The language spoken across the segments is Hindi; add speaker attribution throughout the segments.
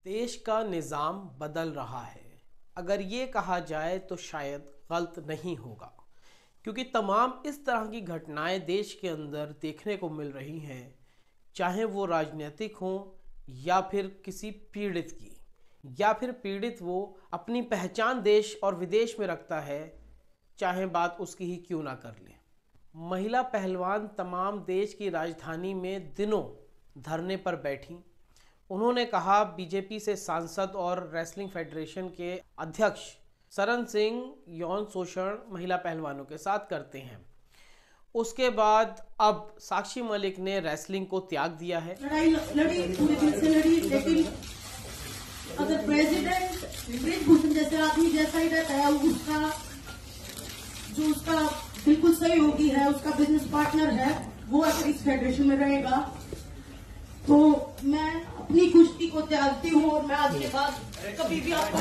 Speaker 1: देश का निज़ाम बदल रहा है, अगर ये कहा जाए तो शायद गलत नहीं होगा, क्योंकि तमाम इस तरह की घटनाएं देश के अंदर देखने को मिल रही हैं, चाहे वो राजनीतिक हों या फिर किसी पीड़ित की, या फिर पीड़ित वो अपनी पहचान देश और विदेश में रखता है, चाहे बात उसकी ही क्यों ना कर ले। महिला पहलवान तमाम देश की राजधानी में दिनों धरने पर बैठी। उन्होंने कहा बीजेपी से सांसद और रेसलिंग फेडरेशन के अध्यक्ष शरण सिंह यौन शोषण महिला पहलवानों के साथ करते हैं। उसके बाद अब साक्षी मलिक ने रेसलिंग को त्याग दिया है।
Speaker 2: लड़ी पूरे दिल से लड़ी, लेकिन अगर प्रेसिडेंट ब्रिजभूषण जैसे आदमी जैसा ही रहता है, उसका बिल्कुल सहयोगी है, उसका बिजनेस पार्टनर है, वो अगर इस फेडरेशन में रहेगा तो मैं अपनी कुश्ती को त्यागती हूँ और मैं आज के बाद कभी भी आपको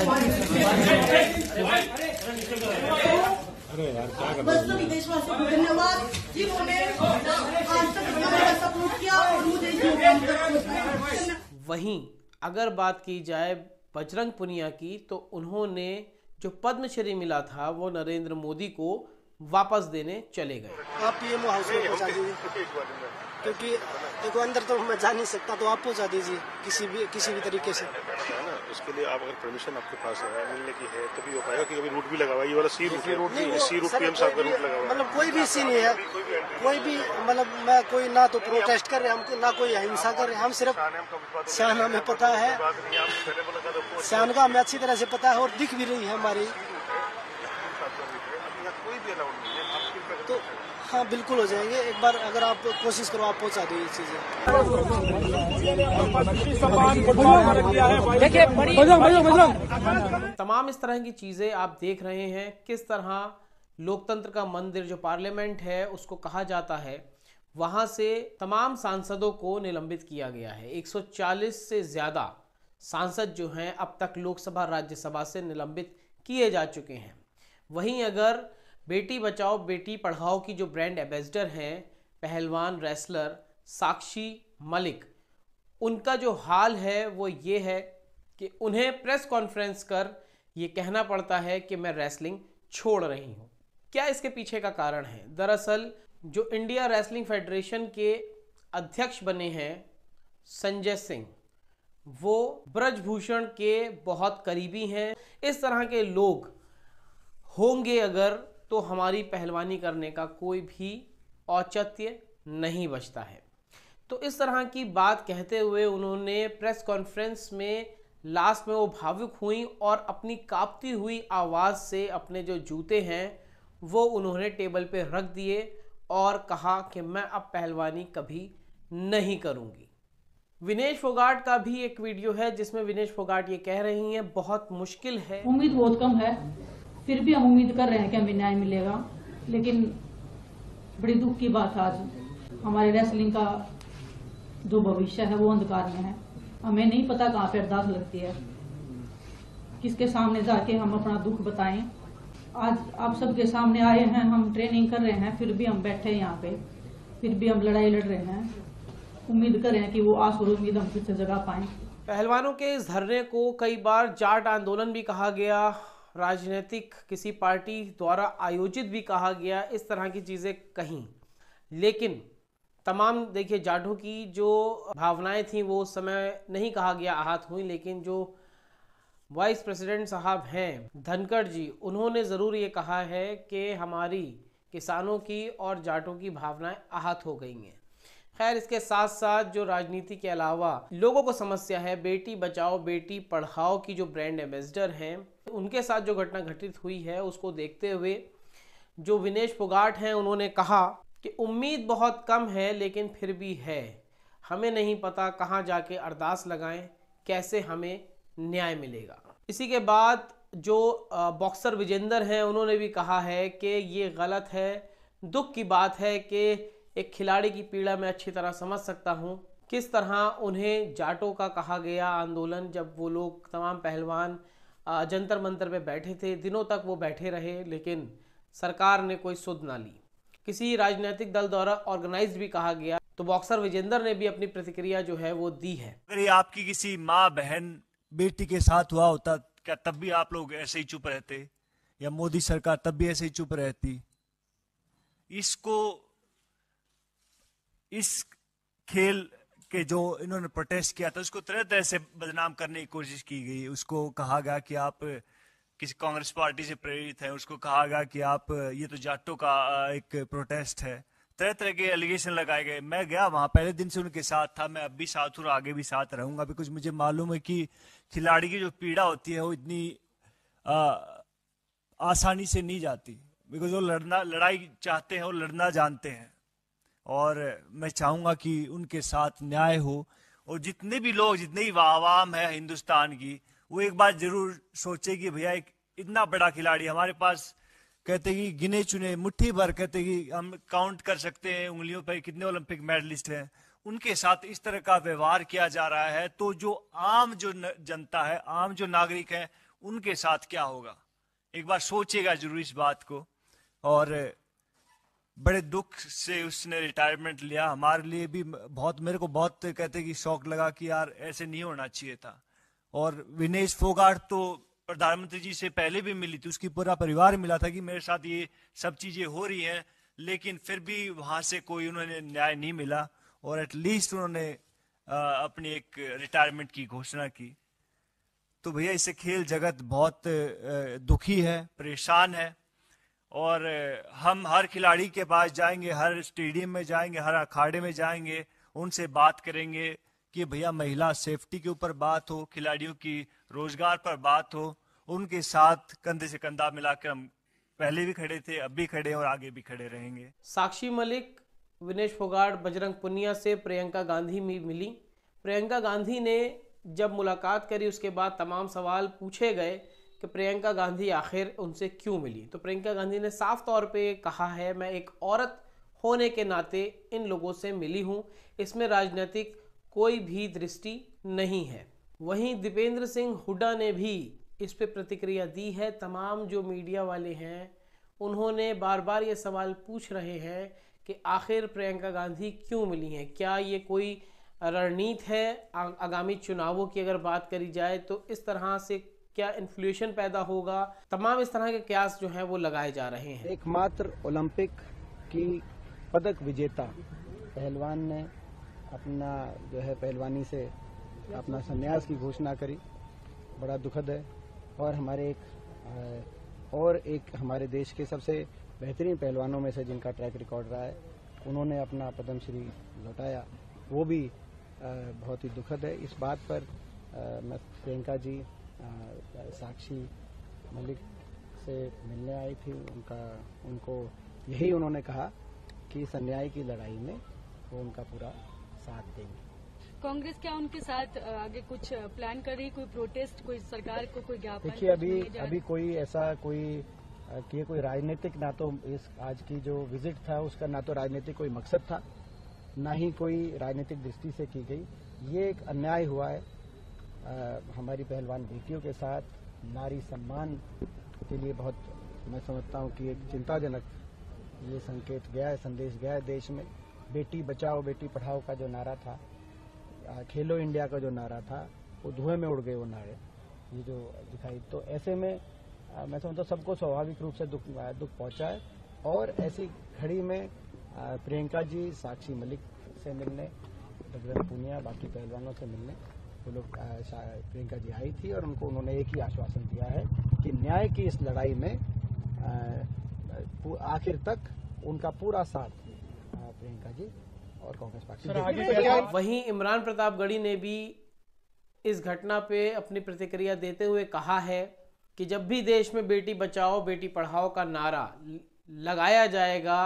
Speaker 2: बस सभी देशवासियों को धन्यवाद जिन्होंने आज तक मेरा सपोर्ट किया और मुझे इस प्रोग्राम तक।
Speaker 1: वहीं अगर बात की जाए बजरंग पुनिया की, तो उन्होंने जो पद्मश्री मिला था वो नरेंद्र मोदी को वापस देने चले गए।
Speaker 3: आप पीएम हाउस में पहुंचा दीजिए, क्योंकि देखो अंदर तो मैं जा नहीं सकता, तो आप पहुंचा दीजिए किसी भी तरीके से।
Speaker 4: उसके लिए आप अगर परमिशन आपके पास है मिलने की है तभी हो पाएगा, कि अभी रूट भी लगा हुआ है, ये वाला सी रूट पीएम साहब का रूट लगा हुआ है।
Speaker 3: मतलब कोई भी सी नहीं है, कोई भी मतलब मैं कोई ना तो प्रोटेस्ट कर रहे हैं हम, ना कोई हिंसा कर रहे हैं हम, सिर्फ शान हमें पता है, शान का हमें अच्छी तरह से पता है और दिख भी रही है हमारी, तो हाँ बिल्कुल हो जाएंगे। एक बार अगर आप कोशिश करो, आप पहुंचा दो ये चीजें।
Speaker 1: तमाम इस तरह की चीजें आप देख रहे हैं, किस तरह लोकतंत्र का मंदिर जो पार्लियामेंट है उसको कहा जाता है, वहां से तमाम सांसदों को निलंबित किया गया है। 140 से ज्यादा सांसद जो हैं अब तक लोकसभा राज्यसभा से निलंबित किए जा चुके हैं। वहीं अगर बेटी बचाओ बेटी पढ़ाओ की जो ब्रांड एम्बेसडर हैं पहलवान रेसलर साक्षी मलिक, उनका जो हाल है वो ये है कि उन्हें प्रेस कॉन्फ्रेंस कर ये कहना पड़ता है कि मैं रेसलिंग छोड़ रही हूँ। क्या इसके पीछे का कारण है? दरअसल जो इंडिया रेसलिंग फेडरेशन के अध्यक्ष बने हैं संजय सिंह, वो ब्रजभूषण के बहुत करीबी हैं। इस तरह के लोग होंगे अगर, तो हमारी पहलवानी करने का कोई भी औचित्य नहीं बचता है। तो इस तरह की बात कहते हुए उन्होंने प्रेस कॉन्फ्रेंस में लास्ट में वो भावुक हुई और अपनी कांपती हुई आवाज़ से अपने जो जूते हैं वो उन्होंने टेबल पे रख दिए और कहा कि मैं अब पहलवानी कभी नहीं करूँगी। विनेश फोगाट का भी एक वीडियो है जिसमें विनेश फोगाट ये कह रही हैं बहुत मुश्किल है,
Speaker 5: उम्मीद बहुत कम है, फिर भी हम उम्मीद कर रहे हैं कि हमें न्याय मिलेगा। लेकिन बड़ी दुख की बात आज हमारे रेसलिंग का जो भविष्य है वो अंधकार में है। हमें नहीं पता कहाँ पे अरदास लगती है, किसके सामने जाके हम अपना दुख बताएं। आज आप सबके सामने आए हैं, हम ट्रेनिंग कर रहे हैं, फिर भी हम बैठे हैं यहाँ पे, फिर भी हम लड़ाई लड़ रहे हैं। उम्मीद कर रहे हैं कि वो आस और उम्मीद हम फिर से जगा पाएं।
Speaker 1: पहलवानों के इस धरने को कई बार जाट आंदोलन भी कहा गया, राजनीतिक किसी पार्टी द्वारा आयोजित भी कहा गया, इस तरह की चीज़ें कहीं। लेकिन तमाम देखिए जाटों की जो भावनाएं थी वो उस समय नहीं कहा गया आहत हुई, लेकिन जो वाइस प्रेसिडेंट साहब हैं धनखड़ जी, उन्होंने ज़रूर ये कहा है कि हमारी किसानों की और जाटों की भावनाएं आहत हो गई हैं। खैर, इसके साथ साथ जो राजनीति के अलावा लोगों को समस्या है बेटी बचाओ बेटी पढ़ाओ की जो ब्रांड एम्बेसडर हैं, उनके साथ जो घटना घटित हुई है उसको देखते हुए जो विनेश फोगाट हैं उन्होंने कहा कि उम्मीद बहुत कम है लेकिन फिर भी है, हमें नहीं पता कहाँ जाके अरदास लगाएं, कैसे हमें न्याय मिलेगा। इसी के बाद जो बॉक्सर विजेंदर हैं उन्होंने भी कहा है कि ये गलत है, दुख की बात है कि एक खिलाड़ी की पीड़ा मैं अच्छी तरह समझ सकता हूँ, किस तरह उन्हें जाटों का कहा गया आंदोलन, जब वो लोग तमाम पहलवान जंतर मंतर पे बैठे थे, दिनों तक वो बैठे रहे लेकिन सरकार ने कोई सुध ना ली। किसी राजनीतिक दल द्वारा ऑर्गेनाइज्ड भी कहा गया। तो बॉक्सर विजेंदर ने भी अपनी प्रतिक्रिया जो है वो दी है।
Speaker 6: अगर ये आपकी किसी माँ बहन बेटी के साथ हुआ होता, क्या तब भी आप लोग ऐसे ही चुप रहते, या मोदी सरकार तब भी ऐसे ही चुप रहती? इस खेल के जो इन्होंने प्रोटेस्ट किया था उसको तरह तरह से बदनाम करने की कोशिश की गई। उसको कहा गया कि आप किसी कांग्रेस पार्टी से प्रेरित हैं, उसको कहा गया कि आप ये तो जाटों का एक प्रोटेस्ट है, तरह तरह के एलिगेशन लगाए गए। मैं गया वहां, पहले दिन से उनके साथ था, मैं अब भी साथ हूँ और आगे भी साथ रहूंगा, बिकॉज मुझे मालूम है कि खिलाड़ी की जो पीड़ा होती है वो इतनी आसानी से नहीं जाती, बिकॉज वो लड़ाई चाहते हैं और लड़ना जानते हैं। और मैं चाहूंगा कि उनके साथ न्याय हो, और जितने भी लोग, जितने ही आवाम है हिंदुस्तान की, वो एक बात जरूर सोचे कि भैया एक इतना बड़ा खिलाड़ी हमारे पास, कहते कि गिने चुने मुट्ठी भर, कहते कि हम काउंट कर सकते हैं उंगलियों पर कितने ओलंपिक मेडलिस्ट हैं, उनके साथ इस तरह का व्यवहार किया जा रहा है, तो जो आम जो जनता है, आम जो नागरिक है, उनके साथ क्या होगा? एक बार सोचिएगा जरूर इस बात को। और बड़े दुख से उसने रिटायरमेंट लिया। हमारे लिए भी बहुत, मेरे को बहुत कहते कि शौक लगा कि यार ऐसे नहीं होना चाहिए था। और विनेश फोगाट तो प्रधानमंत्री जी से पहले भी मिली थी, उसकी पूरा परिवार मिला था कि मेरे साथ ये सब चीजें हो रही हैं, लेकिन फिर भी वहां से कोई उन्होंने न्याय नहीं मिला, और एटलीस्ट उन्होंने अपनी एक रिटायरमेंट की घोषणा की। तो भैया इससे खेल जगत बहुत दुखी है, परेशान है, और हम हर खिलाड़ी के पास जाएंगे, हर स्टेडियम में जाएंगे, हर अखाड़े में जाएंगे, उनसे बात करेंगे कि भैया महिला सेफ्टी के ऊपर बात हो, खिलाड़ियों की रोजगार पर बात हो। उनके साथ कंधे से कंधा मिलाकर हम पहले भी खड़े थे, अब भी खड़े और आगे भी खड़े रहेंगे।
Speaker 1: साक्षी मलिक, विनेश फोगाट, बजरंग पुनिया से प्रियंका गांधी भी मिली। प्रियंका गांधी ने जब मुलाकात करी उसके बाद तमाम सवाल पूछे गए कि प्रियंका गांधी आखिर उनसे क्यों मिली, तो प्रियंका गांधी ने साफ तौर पे कहा है, मैं एक औरत होने के नाते इन लोगों से मिली हूं, इसमें राजनीतिक कोई भी दृष्टि नहीं है। वहीं दीपेंद्र सिंह हुड्डा ने भी इस पे प्रतिक्रिया दी है। तमाम जो मीडिया वाले हैं उन्होंने बार बार ये सवाल पूछ रहे हैं कि आखिर प्रियंका गांधी क्यों मिली हैं, क्या ये कोई रणनीति है आगामी चुनावों की अगर बात करी जाए तो इस तरह से क्या इन्फ्लेशन पैदा होगा। तमाम इस तरह के कयास जो हैं वो लगाए जा रहे हैं।
Speaker 3: एकमात्र ओलंपिक की पदक विजेता पहलवान ने अपना जो है पहलवानी से अपना संन्यास की घोषणा करी, बड़ा दुखद है। और हमारे देश के सबसे बेहतरीन पहलवानों में से जिनका ट्रैक रिकॉर्ड रहा है, उन्होंने अपना पद्मश्री लौटाया, वो भी बहुत ही दुखद है। इस बात पर मैं प्रियंका जी साक्षी मलिक से मिलने आई थी, उनको यही उन्होंने कहा कि इस अन्याय की लड़ाई में वो उनका पूरा साथ देंगे।
Speaker 7: कांग्रेस क्या उनके साथ आगे कुछ प्लान कर रही, कोई प्रोटेस्ट, कोई सरकार को कोई ज्ञापन?
Speaker 3: देखिए अभी कोई ऐसा कोई राजनीतिक, ना तो इस आज की जो विजिट था उसका ना तो राजनीतिक कोई मकसद था, ना ही कोई राजनीतिक दृष्टि से की गई। ये एक अन्याय हुआ है हमारी पहलवान बेटियों के साथ। नारी सम्मान के लिए बहुत, मैं समझता हूँ कि एक चिंताजनक ये संकेत गया है, संदेश गया है देश में। बेटी बचाओ बेटी पढ़ाओ का जो नारा था, खेलो इंडिया का जो नारा था, वो धुएं में उड़ गए वो नारे, ये जो दिखाई। तो ऐसे में मैं समझता हूँ सबको स्वाभाविक रूप से दुख पहुंचा है। और ऐसी घड़ी में प्रियंका जी साक्षी मलिक से मिलने, बजरंग पुनिया, बाकी पहलवानों से मिलने वो लोग, प्रियंका जी आई थी और उन्होंने एक ही आश्वासन दिया है कि न्याय की इस लड़ाई में आखिर तक उनका पूरा साथ प्रियंका जी और कांग्रेस पार्टी।
Speaker 1: वहीं इमरान प्रतापगढ़ी ने भी इस घटना पे अपनी प्रतिक्रिया देते हुए कहा है कि जब भी देश में बेटी बचाओ बेटी पढ़ाओ का नारा लगाया जाएगा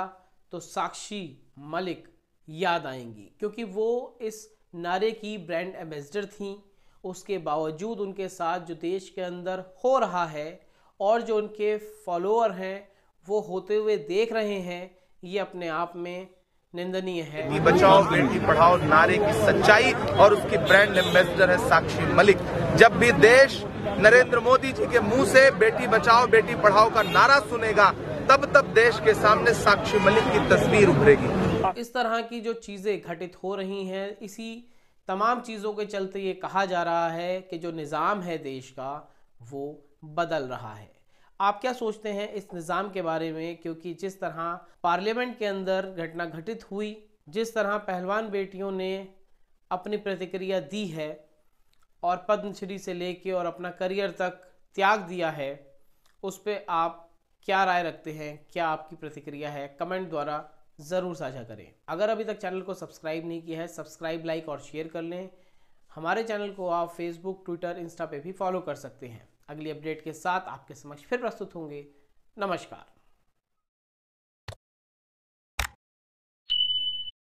Speaker 1: तो साक्षी मलिक याद आएंगी, क्योंकि वो इस नारे की ब्रांड एम्बेसडर थीं। उसके बावजूद उनके साथ जो देश के अंदर हो रहा है और जो उनके फॉलोअर हैं वो होते हुए देख रहे हैं, ये अपने आप में निंदनीय है।
Speaker 8: बेटी बचाओ बेटी पढ़ाओ नारे की सच्चाई और उसकी ब्रांड एम्बेसडर है साक्षी मलिक। जब भी देश नरेंद्र मोदी जी के मुंह से बेटी बचाओ बेटी पढ़ाओ का नारा सुनेगा, तब देश के सामने साक्षी मलिक की तस्वीर उभरेगी।
Speaker 1: इस तरह की जो चीजें घटित हो रही हैं, इसी तमाम चीज़ों के चलते ये कहा जा रहा है कि जो निज़ाम है देश का वो बदल रहा है। आप क्या सोचते हैं इस निज़ाम के बारे में? क्योंकि जिस तरह पार्लियामेंट के अंदर घटना घटित हुई, जिस तरह पहलवान बेटियों ने अपनी प्रतिक्रिया दी है और पद्मश्री से लेके और अपना करियर तक त्याग दिया है, उस पर आप क्या राय रखते हैं? क्या आपकी प्रतिक्रिया है? कमेंट द्वारा ज़रूर साझा करें। अगर अभी तक चैनल को सब्सक्राइब नहीं किया है, सब्सक्राइब, लाइक और शेयर कर लें। हमारे चैनल को आप फेसबुक, ट्विटर, इंस्टा पे भी फॉलो कर सकते हैं। अगली अपडेट के साथ आपके समक्ष फिर प्रस्तुत होंगे। नमस्कार।